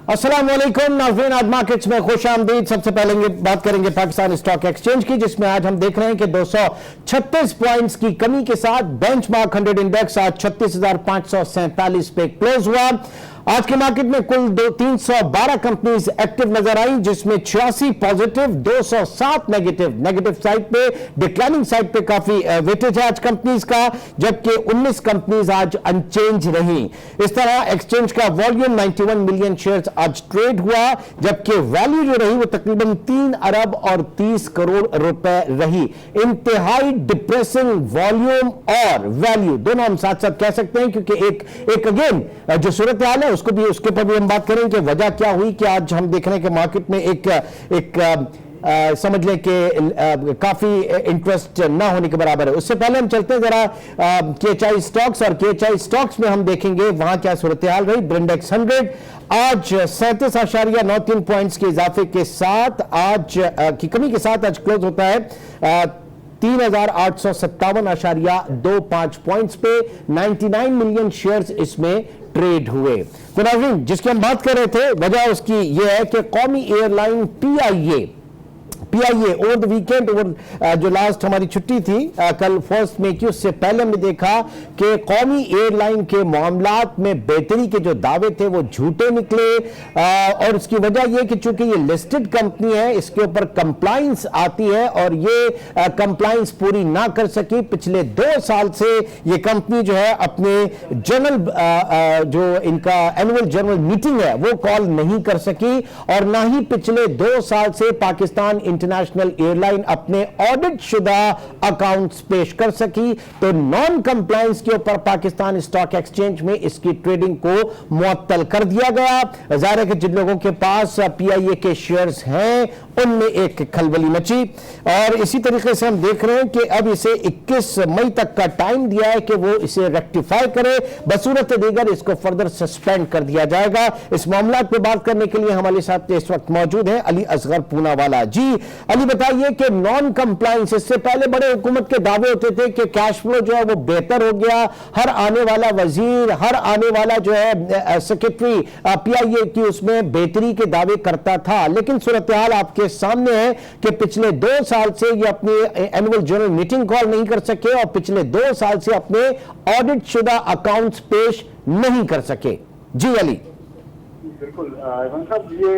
अस्सलाम वालेकुम नाज़रीन, आज मार्केट्स में खुश आमदीद। सबसे पहले बात करेंगे पाकिस्तान स्टॉक एक्सचेंज की, जिसमें आज हम देख रहे हैं कि 236 पॉइंट्स की कमी के साथ बेंचमार्क 100 इंडेक्स आज 36,547 पे क्लोज हुआ। आज के मार्केट में कुल 312 कंपनीज एक्टिव नजर आई, जिसमें 86 पॉजिटिव, 207 नेगेटिव साइड पे, डिक्लाइनिंग साइड पे काफी वेटेज है आज कंपनीज का, जबकि 19 कंपनीज आज अनचेंज रही। इस तरह एक्सचेंज का वॉल्यूम 91 मिलियन शेयर्स आज ट्रेड हुआ, जबकि वैल्यू जो रही वो तकरीबन 3 अरब और 30 करोड़ रुपए रही। इंतहाई डिप्रेसिंग वॉल्यूम और वैल्यू दोनों हम साथ साथ कह सकते हैं, क्योंकि एक अगेन जो सूरत हाल है उसके ऊपर भी हम बात करें कि वजह क्या हुई कि आज हम देख रहे हैं कि मार्केट में एक समझ लें कि काफी इंटरेस्ट ना होने के बराबर है। उससे पहले हम चलते हैं जरा केएचआई स्टॉक्स, और केएचआई स्टॉक्स में हम देखेंगे वहां क्या सूरत हाल रही। ब्रेंडेक्स 100 आज 37.93 पॉइंट्स के इजाफे के साथ आज की कमी के साथ आज क्लोज होता है 3,857.25 पॉइंट्स पे। 99 मिलियन शेयर्स इसमें ट्रेड हुए। तो नाज़रीन, जिसकी हम बात कर रहे थे वजह उसकी यह है कि कौमी airline PIA over the weekend, over जो लास्ट हमारी छुट्टी थी कल 1 मई की, उससे पहले हमने देखा कि कौमी एयरलाइन के मामलात में बेहतरी के जो दावे थे वो झूठे निकले। और उसकी वजह यह कि चूंकि ये लिस्टेड कंपनी है, इसके ऊपर कंप्लाइंस आती है और ये कंप्लाइंस पूरी ना कर सकी। पिछले 2 साल से ये कंपनी जो है अपने जनरल जो इनका एनुअल जनरल मीटिंग है वो कॉल नहीं कर सकी, और ना ही पिछले 2 साल से पाकिस्तान इंटरनेशनल एयरलाइन अपने ऑडिट शुदा अकाउंट्स पेश कर सकी। तो नॉन कंप्लायंस के ऊपर पाकिस्तान स्टॉक एक्सचेंज में इसकी ट्रेडिंग को मुअत्तल कर दिया गया। जाहिर है कि जिन लोगों के पास पीआईए के शेयर्स हैं उनमें एक खलबली मची, और इसी तरीके से हम देख रहे हैं कि अब इसे 21 मई तक का टाइम दिया है कि वो इसे रेक्टिफाई करे, बसूरत दीगर इसको फर्दर सस्पेंड कर दिया जाएगा। इस मामला पर बात करने के लिए हमारे साथ इस वक्त मौजूद है अली असगर पूनावाला। जी अली, बताइए कि नॉन कंप्लायंस, इससे पहले बड़े हुकूमत के दावे होते थे कि कैश फ्लो जो है वो बेहतर हो गया, हर आने वाला वजीर, हर आने वाला जो है सेक्रेटरी पीआईए की उसमें बेहतरी के दावे करता था। लेकिन सूरत हाल आपके सामने है कि पिछले 2 साल से ये अपनी एनुअल जनरल मीटिंग कॉल नहीं कर सके और पिछले 2 साल से अपने ऑडिट शुदा अकाउंट्स पेश नहीं कर सके। जी अली। बिल्कुल इमरान साहब, ये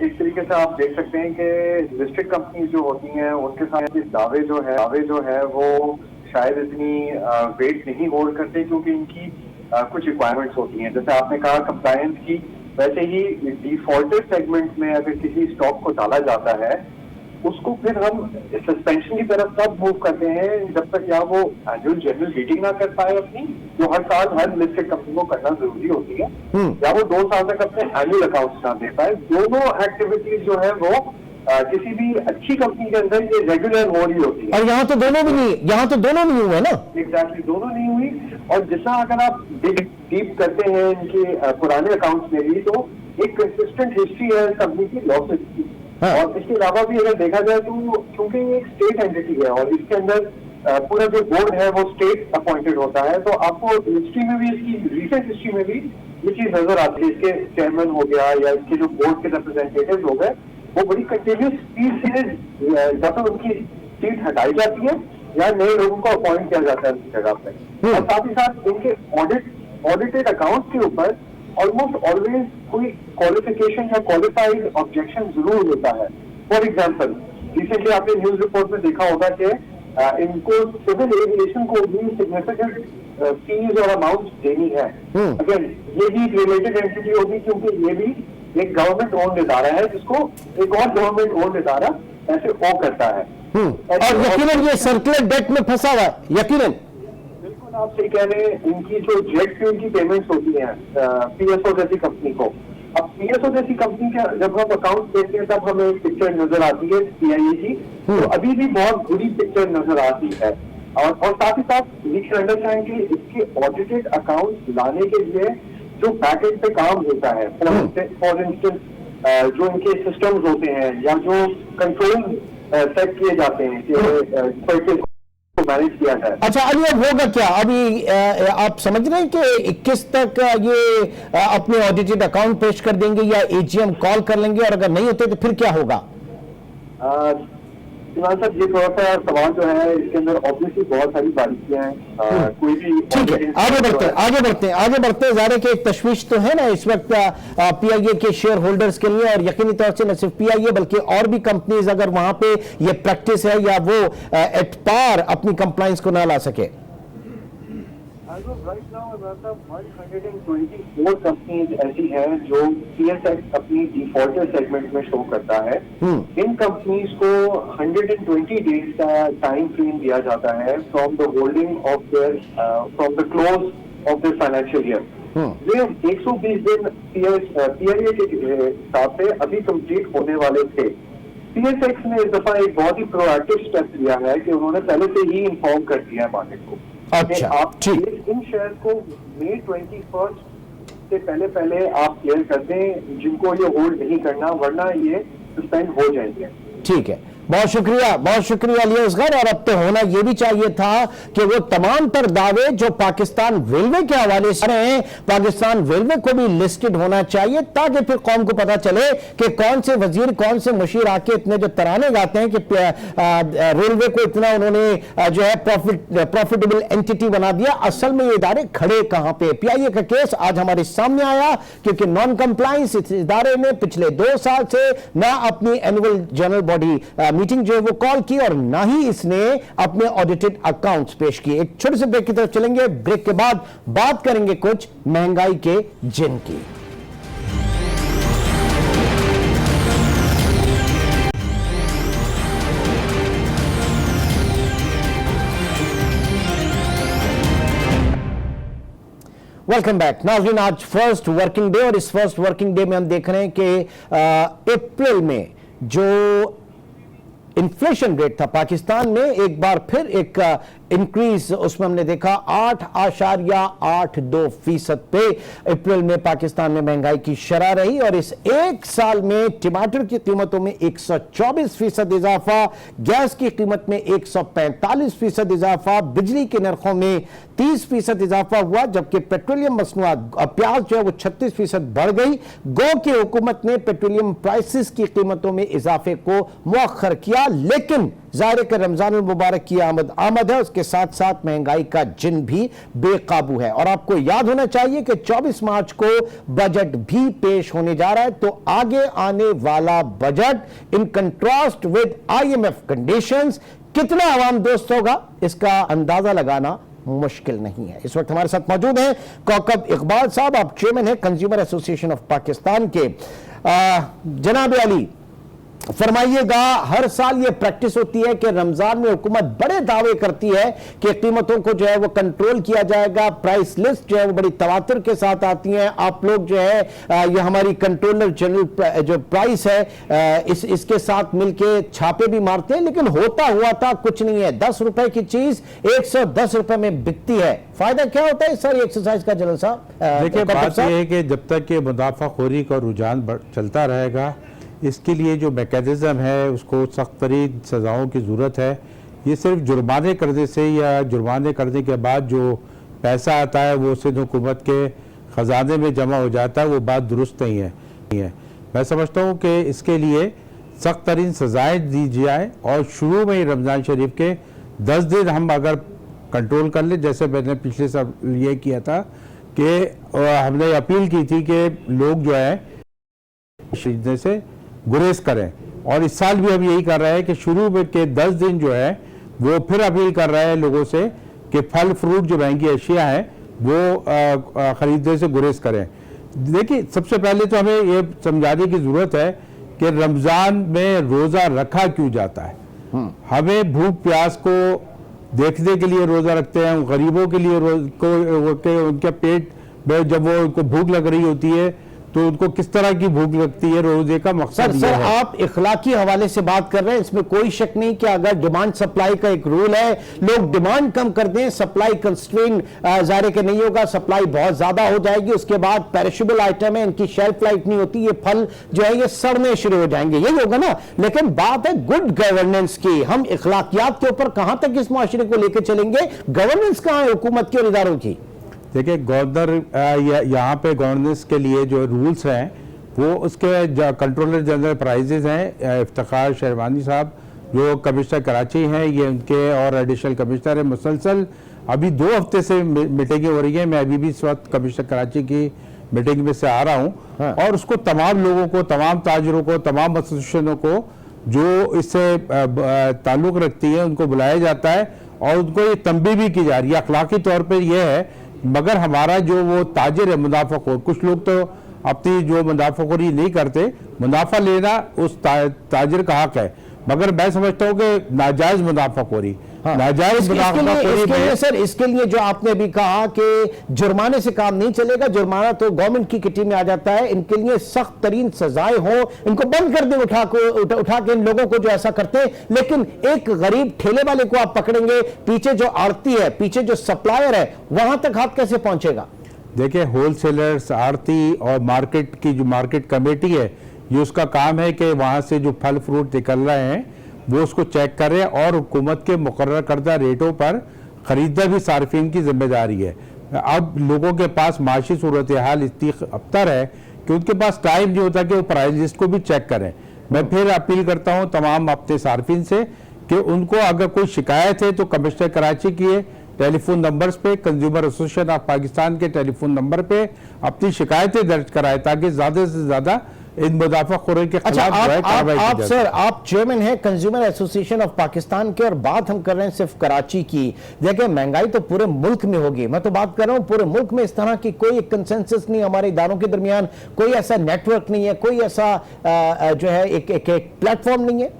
एक तरीके से आप देख सकते हैं कि लिस्टेड कंपनी जो होती हैं उनके साथ दावे जो है वो शायद इतनी वेट नहीं होल्ड करते, क्योंकि इनकी कुछ रिक्वायरमेंट्स होती हैं। जैसे आपने कहा कंप्लायंस की, वैसे ही डिफॉल्टेड सेगमेंट में अगर किसी स्टॉक को डाला जाता है उसको फिर हम सस्पेंशन की तरफ तब मूव करते हैं जब तक या वो एनुअल जनरल मीटिंग ना कर पाए अपनी, जो हर साल हर लिस्टेड कंपनी को करना जरूरी होती है, या वो 2 साल तक अपने एनुअल अकाउंट्स ना दे पाए। दोनों एक्टिविटीज जो है वो किसी भी अच्छी कंपनी के अंदर ये रेगुलर हो रही होती है। और यहाँ तो दोनों नहीं हुए ना। एग्जैक्टली, दोनों नहीं हुई। और जितना अगर आप डीप करते हैं इनके पुराने अकाउंट्स में भी, तो एक कंसिस्टेंट हिस्ट्री है कंपनी की लॉसेस की। हाँ। और इसके अलावा भी अगर देखा जाए तो क्योंकि ये एक स्टेट एंटिटी है और इसके अंदर पूरा जो बोर्ड है वो स्टेट अपॉइंटेड होता है, तो आपको हिस्ट्री में भी, इसकी रीसेंट हिस्ट्री में भी ये चीज नजर आती है। इसके चेयरमैन हो गया या इसके जो बोर्ड के रिप्रेजेंटेटिव हो गए, वो बड़ी कंटिन्यूस स्पीड से या तो उनकी सीट हटाई जाती है या नए लोगों को अपॉइंट किया जाता है उनकी जगह पर। और साथ ही साथ इनके ऑडिटेड अकाउंट के ऊपर ऑलमोस्ट ऑलवेज कोई क्वालिफिकेशन या क्वालिफाइड ऑब्जेक्शन जरूर होता है। फॉर एग्जाम्पल, रिसेंटली आपने न्यूज रिपोर्ट में देखा होगा कि इनको सिविल एविएशन को भी सिग्निफिकेंट फीस और अमाउंट देनी है। अगेन ये भी रिलेटेड एंटिटी होगी, क्योंकि ये भी एक गवर्नमेंट ओन्ड इदारा है जिसको एक और गवर्नमेंट ओन्ड इदारा ऐसे ओ करता है। और यकीनन ये सर्कुलर डेट में फंसा हुआ है, यकीनन। बिल्कुल आप सही कह रहे हैं। इनकी जो जेट फ्यूल की पेमेंट्स होती हैं पीएसओ जैसी कंपनी को, अब पीएसओ जैसी कंपनी का जब हम अकाउंट देखते हैं तब हमें एक पिक्चर नजर आती है पीआईए की, तो अभी भी बहुत बुरी पिक्चर नजर आती है। और साथ ही साथ वी कैन अंडरस्टैंड कि इसके ऑडिटेड अकाउंट लाने के लिए जो बैकएंड पे काम होता है, फॉर इंस्टेंस जो इनके सिस्टम्स होते हैं या जो कंट्रोल सेट किए जाते हैं कि मैनेज किया जाए। अच्छा अली, अब होगा क्या अभी? आप समझ रहे हैं कि 21 तक ये अपने ऑडिटेड अकाउंट पेश कर देंगे या एजीएम कॉल कर लेंगे, और अगर नहीं होते तो फिर क्या होगा? इमरान साहब, ये थोड़ा सा सवाल जो है इसके अंदर ऑब्वियसली बहुत सारी बारीकियां हैं। कोई भी ठीक है, आगे बढ़ते हैं। ज़ाहिर है कि एक तशवीश तो है ना इस वक्त पीआईए के शेयर होल्डर्स के लिए, और यकीनी तौर से न सिर्फ पीआईए बल्कि और भी कंपनीज, अगर वहां पे ये प्रैक्टिस है या वो एट पार अपनी कंप्लायंस को ना ला सके। राइट नाउ 124 कंपनीज ऐसी हैं जो सीएसएक्स अपनी डिफॉल्टर सेगमेंट में शो करता है। इन कंपनीज को 120 डेज का टाइम फ्रेम दिया जाता है from the holding of their from the close of the financial year. ये 120 दिन पीआईए के हिसाब से अभी कंप्लीट होने वाले थे। सीएसएक्स ने इस दफा एक बहुत ही प्रोएक्टिव स्टेप लिया है कि उन्होंने पहले से ही इन्फॉर्म कर दिया है मार्केट को। अच्छा, आप ठीक। इन शेयर को मई 21 से पहले आप क्लियर कर दें जिनको ये होल्ड नहीं करना, वरना ये सस्पेंड हो जाएंगे। ठीक है, बहुत शुक्रिया अली असगर। और अब तो होना यह भी चाहिए था कि वो तमाम तर दावे जो पाकिस्तान रेलवे के हवाले से हैं, पाकिस्तान रेलवे को भी लिस्टेड होना चाहिए, ताकि फिर कौम को पता चले कि कौन से वजीर कौन से मुशीर आके इतने जो तराने गाते हैं कि रेलवे को इतना उन्होंने जो है प्रॉफिटेबल एंटिटी बना दिया। असल में ये इदारे खड़े कहां पे? पीआईए का केस आज हमारे सामने आया क्योंकि नॉन कंप्लायंस इस इदारे ने पिछले 2 साल से ना अपनी एनुअल जनरल बॉडी मीटिंग जो है वो कॉल की, और ना ही इसने अपने ऑडिटेड अकाउंट्स पेश किए। एक छोटे से ब्रेक की तरफ चलेंगे, ब्रेक के बाद बात करेंगे कुछ महंगाई के जिन की। वेलकम बैक नाज़रीन। आज फर्स्ट वर्किंग डे, और इस फर्स्ट वर्किंग डे में हम देख रहे हैं कि अप्रैल में जो इन्फ्लेशन रेट था पाकिस्तान में, एक बार फिर एक इंक्रीज उसमें हमने देखा 8.82% पे अप्रैल में पाकिस्तान में महंगाई की शरह रही। और इस एक साल में टमाटर की कीमतों में 124% इजाफा, गैस की कीमत में 145% इजाफा, बिजली के नरखों में 30% इजाफा हुआ, जबकि पेट्रोलियम मसनूआत प्याज जो है वो 36% बढ़ गई। गो की हुकूमत ने पेट्रोलियम प्राइसेस की कीमतों में इजाफे को मुअख्खर किया, लेकिन जाहिर है रमजान मुबारक की आमद है, उसके साथ साथ महंगाई का जिन भी बेकाबू है। और आपको याद होना चाहिए कि 24 मार्च को बजट भी पेश होने जा रहा है, तो आगे आने वाला budget in contrast with IMF conditions कितना आवाम दोस्त होगा, इसका अंदाजा लगाना मुश्किल नहीं है। इस वक्त हमारे साथ मौजूद हैं कौकब इकबाल साहब, आप चेयरमैन हैं कंज्यूमर एसोसिएशन ऑफ पाकिस्तान के। जनाब अली, फरमाइएगा, हर साल ये प्रैक्टिस होती है कि रमजान में हुकूमत बड़े दावे करती है कि कीमतों को जो है वो कंट्रोल किया जाएगा, प्राइस लिस्ट जो है वो बड़ी तवातुर के साथ आती है, आप लोग जो है ये हमारी कंट्रोलर जनरल जो प्राइस है इसके साथ मिलके छापे भी मारते हैं, लेकिन होता हुआ था कुछ नहीं है। 10 रुपए की चीज 110 रुपए में बिकती है। फायदा क्या होता है सर एक्सरसाइज का जनरल साहब? देखिए, बात यह है कि जब तक ये मुनाफाखोरी का रुझान चलता रहेगा, इसके लिए जो मैकेनिज़्म है उसको सख्त तरीन सज़ाओं की ज़रूरत है। ये सिर्फ जुर्माने करने से या जुर्माने करने के बाद जो पैसा आता है वो सिर्फ हुकूमत के ख़जाने में जमा हो जाता है, वो बात दुरुस्त नहीं है। मैं समझता हूँ कि इसके लिए सख्त तरीन सज़ाएँ दी जाए, और शुरू में ही रमज़ान शरीफ के 10 दिन हम अगर कंट्रोल कर लें, जैसे मैंने पिछले साल ये किया था कि हमने अपील की थी कि लोग जो है खरीदने से गुरेज करें, और इस साल भी हम यही कर रहे हैं कि शुरू में के 10 दिन जो है वो फिर अपील कर रहे हैं लोगों से कि फल फ्रूट जो महंगी अशिया है वो खरीदने से गुरेज करें। देखिए, सबसे पहले तो हमें ये समझाने की ज़रूरत है कि रमज़ान में रोज़ा रखा क्यों जाता है। हमें भूख प्यास को देखने के लिए रोज़ा रखते हैं, गरीबों के लिए उनके पेट में जब वो उनको भूख लग रही होती है तो उनको किस तरह की भूख लगती है, रोजे का मकसद सर ये है। आप इखलाकी हवाले से बात कर रहे हैं, इसमें कोई शक नहीं कि अगर डिमांड सप्लाई का एक रूल है, लोग डिमांड कम कर दें, सप्लाई कंस्ट्रेन जाहिर के नहीं होगा, सप्लाई बहुत ज्यादा हो जाएगी, उसके बाद पेरिशेबल आइटम है, इनकी शेल्फ लाइफ नहीं होती, ये फल जो है ये सड़ने शुरू हो जाएंगे, यही होगा ना। लेकिन बात है गुड गवर्नेंस की, हम इखलाकियात के ऊपर कहां तक इस मुआशरे को लेकर चलेंगे, गवर्नेंस कहां है हुकूमत की और इदारों की। देखिए गवर्नर यहाँ पे गवर्नेंस के लिए जो रूल्स हैं वो उसके कंट्रोलर जनरल प्राइजेज हैं इफ्तिखार शेरवानी साहब जो कमिश्नर कराची हैं, ये उनके और एडिशनल कमिश्नर है। मुसलसल अभी 2 हफ्ते से मीटिंगें हो रही हैं, मैं अभी भी इस वक्त कमिश्नर कराची की मीटिंग में से आ रहा हूँ। हाँ। और उसको तमाम लोगों को, तमाम ताजरों को, तमाम एसोसिएशनों को जो इससे ताल्लुक़ रखती है उनको बुलाया जाता है और उनको ये तंबीह भी की जा रही है अखलाकी तौर पर। यह है मगर हमारा जो वो ताजिर है मुनाफाखोर, कुछ लोग तो अपनी जो मुनाफाखोरी नहीं करते, मुनाफा लेना उस ताजिर का हक है, मगर मैं समझता हूँ कि नाजायज मुनाफाखोरी, नाजायज मुनाफाखोरी सर इसके लिए जो आपने भी कहा कि जुर्माने से काम नहीं चलेगा, जुर्माना तो गवर्नमेंट की किटी में आ जाता है, इनके लिए सख्त तरीन सजाएं हो, इनको बंद कर दे उठा के इन लोगों को जो ऐसा करते हैं। लेकिन एक गरीब ठेले वाले को आप पकड़ेंगे, पीछे जो आड़ती है, पीछे जो सप्लायर है, वहां तक हाथ कैसे पहुंचेगा। देखिए होलसेलर्स, आड़ती और मार्केट की जो मार्केट कमेटी है, ये उसका काम है कि वहाँ से जो फल फ्रूट निकल रहे हैं वो उसको चेक करें और हुकूमत के मुकर्रर करदा रेटों पर ख़रीदना भी सार्फिन की जिम्मेदारी है। अब लोगों के पास माशी सूरत हाल इतनी अबतर है कि उनके पास टाइम नहीं होता कि वो प्राइस लिस्ट को भी चेक करें। मैं फिर अपील करता हूँ तमाम अपने सार्फिन से कि उनको अगर कोई शिकायत है तो कमिश्नर कराची की टेलीफोन नंबर्स पे, कंज्यूमर एसोसिएशन ऑफ पाकिस्तान के टेलीफोन नंबर पे अपनी शिकायतें दर्ज कराएं ताकि ज़्यादा से ज़्यादा इन मुनाफाखोरों के खिलाफ आप सर आप चेयरमैन हैं कंज्यूमर एसोसिएशन ऑफ पाकिस्तान के और बात हम कर रहे हैं सिर्फ कराची की। देखिए महंगाई तो पूरे मुल्क में होगी, मैं तो बात कर रहा हूं पूरे मुल्क में इस तरह की कोई कंसेंसस नहीं, हमारे इदारों के दरमियान कोई ऐसा नेटवर्क नहीं है, कोई ऐसा जो है एक प्लेटफॉर्म नहीं है।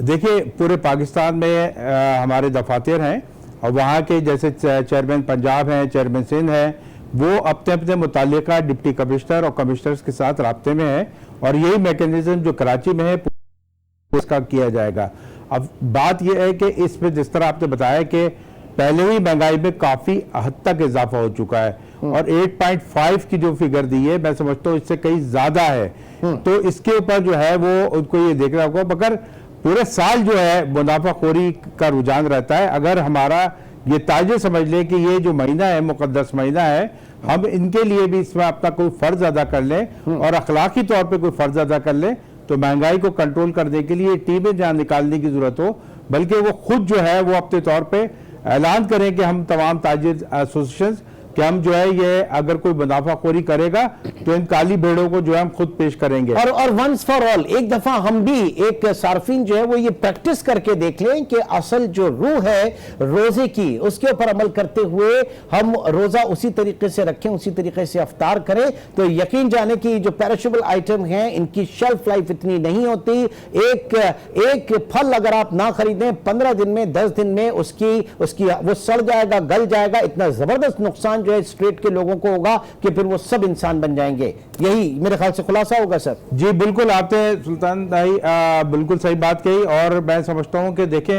देखिए पूरे पाकिस्तान में हमारे दफातर हैं और वहाँ के जैसे चेयरमैन पंजाब हैं, चेयरमैन सिंध हैं, वो अपने अपने मुतालिका डिप्टी कमिश्नर और कमिश्नर्स के साथ राब्ते में है और यही मैकेनिज्म जो कराची में है उसका किया जाएगा। अब बात यह है कि इसमें जिस तरह आपने बताया कि पहले ही महंगाई में काफ़ी हद तक इजाफा हो चुका है और 8.5 की जो फिगर दी है मैं समझता हूँ इससे कहीं ज़्यादा है, तो इसके ऊपर जो है वो उनको ये देखना होगा। मगर पूरे साल जो है मुनाफाखोरी का रुझान रहता है। अगर हमारा ये ताजे समझ लें कि ये जो महीना है मुकद्दस महीना है, हम इनके लिए भी इसमें अपना कोई फ़र्ज अदा कर लें और अखलाकी तौर पे कोई फ़र्ज अदा कर लें तो महंगाई को कंट्रोल करने के लिए टीमें जहाँ निकालने की ज़रूरत हो, बल्कि वो खुद जो है वो अपने तौर पे ऐलान करें कि हम तमाम ताजिर एसोसिएशन कि हम जो है ये अगर कोई मुनाफाखोरी करेगा तो इन काली भेड़ों को जो है हम खुद पेश करेंगे। और वंस फॉर ऑल एक दफा हम भी एक सार्फिन जो है वो ये प्रैक्टिस करके देख लें कि असल जो रूह है रोजे की उसके ऊपर अमल करते हुए हम रोजा उसी तरीके से रखें, उसी तरीके से अफ्तार करें तो यकीन जाने की जो पेरिशेबल आइटम हैं इनकी शेल्फ लाइफ इतनी नहीं होती। एक फल अगर आप ना खरीदें 15 दिन में 10 दिन में उसकी वो सड़ जाएगा, गल जाएगा, इतना जबरदस्त नुकसान जो है स्ट्रीट के लोगों को होगा कि फिर वो सब इंसान बन जाएंगे। यही मेरे ख्याल से खुलासा होगा सर। जी बिल्कुल, आपने सुल्तान भाई बिल्कुल सही बात कही और मैं समझता हूं कि देखें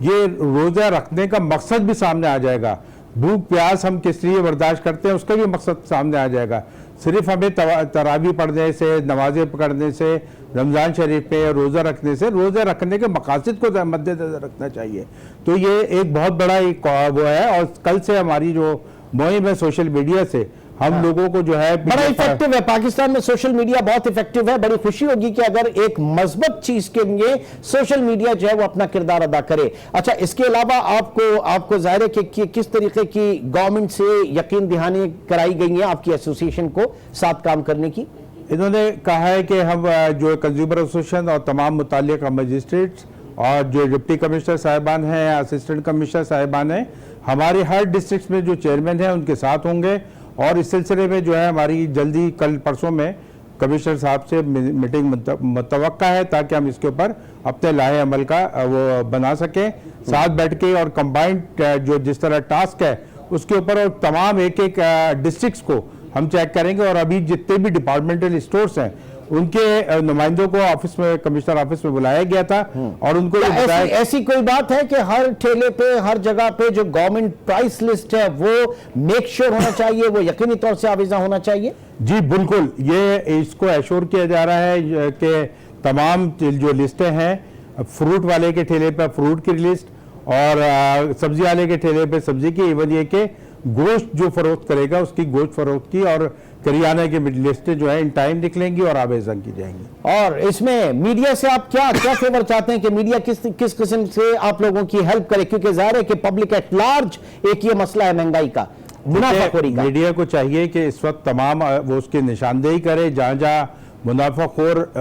ये रोजा रखने का मकसद भी सामने आ जाएगा। भूख प्यास हम किस लिए बर्दाश्त करते हैं उसका भी मकसद सामने आ जाएगा। सिर्फ हमें तरावी पढ़ने से, नमाजें पढ़ने से, रमज़ान शरीफ पे रोज़ा रखने से, रोज़ा रखने के मकासद को मद्देनजर रखना चाहिए। तो ये एक बहुत बड़ा एक वो है और कल से हमारी जो मुहिम है सोशल मीडिया से हम लोगों को जो है बड़ा इफेक्टिव है। पाकिस्तान में सोशल मीडिया बहुत इफेक्टिव है। बड़ी खुशी होगी कि अगर एक मजबूत चीज के लिए सोशल मीडिया जो है वो अपना किरदार अदा करे। अच्छा, इसके अलावा आपको जाहिर है कि किस तरीके की गवर्नमेंट से यकीन दहानी कराई गई है आपकी एसोसिएशन को साथ काम करने की? इन्होंने कहा है कि हम जो कंज्यूमर एसोसिएशन और तमाम मुताल्लिक़ मजिस्ट्रेट्स और जो डिप्टी कमिश्नर साहिबान हैं, असिस्टेंट कमिश्नर साहिबान हैं, हमारे हर डिस्ट्रिक्ट में जो चेयरमैन हैं उनके साथ होंगे और इस सिलसिले में जो है हमारी जल्दी कल परसों में कमिश्नर साहब से मीटिंग मुतवक्का है ताकि हम इसके ऊपर अपने लाहे अमल का वो बना सकें, साथ बैठ के और कंबाइंड जो जिस तरह टास्क है उसके ऊपर और तमाम एक डिस्ट्रिक्ट्स को हम चेक करेंगे। और अभी जितने भी डिपार्टमेंटल स्टोर्स हैं उनके नुमाइंदों को ऑफिस में, कमिश्नर ऑफिस में बुलाया गया था और उनको ये बताया। ऐसी कोई बात है कि हर ठेले पे, हर जगह पे जो गवर्नमेंट प्राइस लिस्ट है वो मेक श्योर होना चाहिए, वो यकीनी तौर से आवेजा होना चाहिए? जी बिल्कुल, ये इसको एश्योर किया जा रहा है कि तमाम जो लिस्टें हैं, फ्रूट वाले के ठेले पर फ्रूट की लिस्ट और सब्जी वाले के ठेले पे सब्जी की, इवन ये कि गोश्त जो फरोख्त करेगा उसकी गोश्त फरोख्त की और करियाना की लिस्टें जो है इन टाइम निकलेंगी और आवेजा की जाएंगी। और इसमें मीडिया से आप क्या क्या फेवर चाहते हैं कि मीडिया किस किस्म से आप लोगों की हेल्प करे, क्योंकि जाहिर है कि पब्लिक एट लार्ज एक ये मसला है महंगाई का, मुनाफाखोरी का। मीडिया को चाहिए कि इस वक्त तमाम वो उसकी निशानदेही करे, जहाँ जहाँ मुनाफाखोर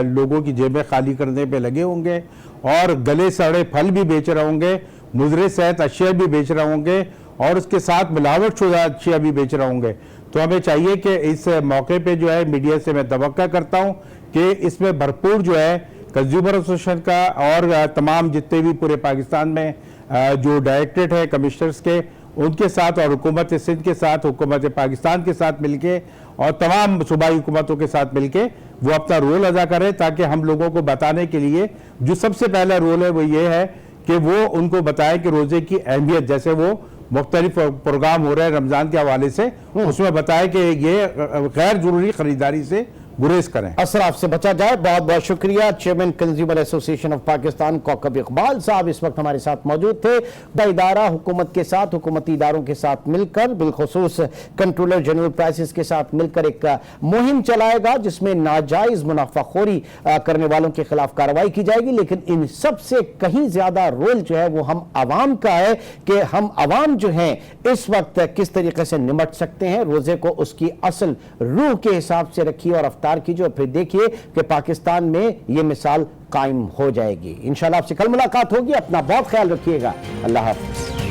लोगों की जेबें खाली करने पे लगे होंगे और गले सड़े फल भी बेच रहे होंगे, मुजरे सेहत अशिया भी बेच रहे होंगे और उसके साथ मिलावट शुदा अशिया भी बेच रहे होंगे, तो हमें चाहिए कि इस मौके पे जो है मीडिया से मैं तवक्का करता हूँ कि इसमें भरपूर जो है कंज्यूमर एसोसिएशन का और तमाम जितने भी पूरे पाकिस्तान में जो डायरेक्टरेट है कमिश्नर्स के, उनके साथ और हुकूमत सिंध के साथ, हुकूमत पाकिस्तान के साथ मिलके और तमाम सूबाई हुकूमतों के साथ मिलके वो अपना रोल अदा करें, ताकि हम लोगों को बताने के लिए जो सबसे पहला रोल है वो ये है कि वो उनको बताए कि रोजे की अहमियत, जैसे वो मुख्तलिफ प्रोग्राम हो रहे हैं रमजान के हवाले से, उसमें बताए कि ये गैर जरूरी खरीदारी से गुरेज करें, असराफ से बचा जाए। बहुत बहुत शुक्रिया। Chairman consumer association of Pakistan Kaukab Iqbal साहब इस वक्त हमारे साथ मौजूद थे। इदारा हुकूमत के साथ, हुकूमती इदारों के साथ मिलकर, बिलखुसूस कंट्रोलर जनरल प्राइसेस के साथ मिलकर एक मुहिम चलाएगा जिसमें नाजायज मुनाफाखोरी करने वालों के खिलाफ कार्रवाई की जाएगी। लेकिन इन सबसे कहीं ज्यादा रोल जो है वो हम आवाम का है कि हम आवाम जो है इस वक्त किस तरीके से निमट सकते हैं, रोजे को उसकी असल रूह के हिसाब से रखिए और अफ्तार कीजिए, फिर देखिए कि पाकिस्तान में यह मिसाल कायम हो जाएगी। इंशाल्लाह आपसे कल मुलाकात होगी। अपना बहुत ख्याल रखिएगा। अल्लाह हाफ़िज़।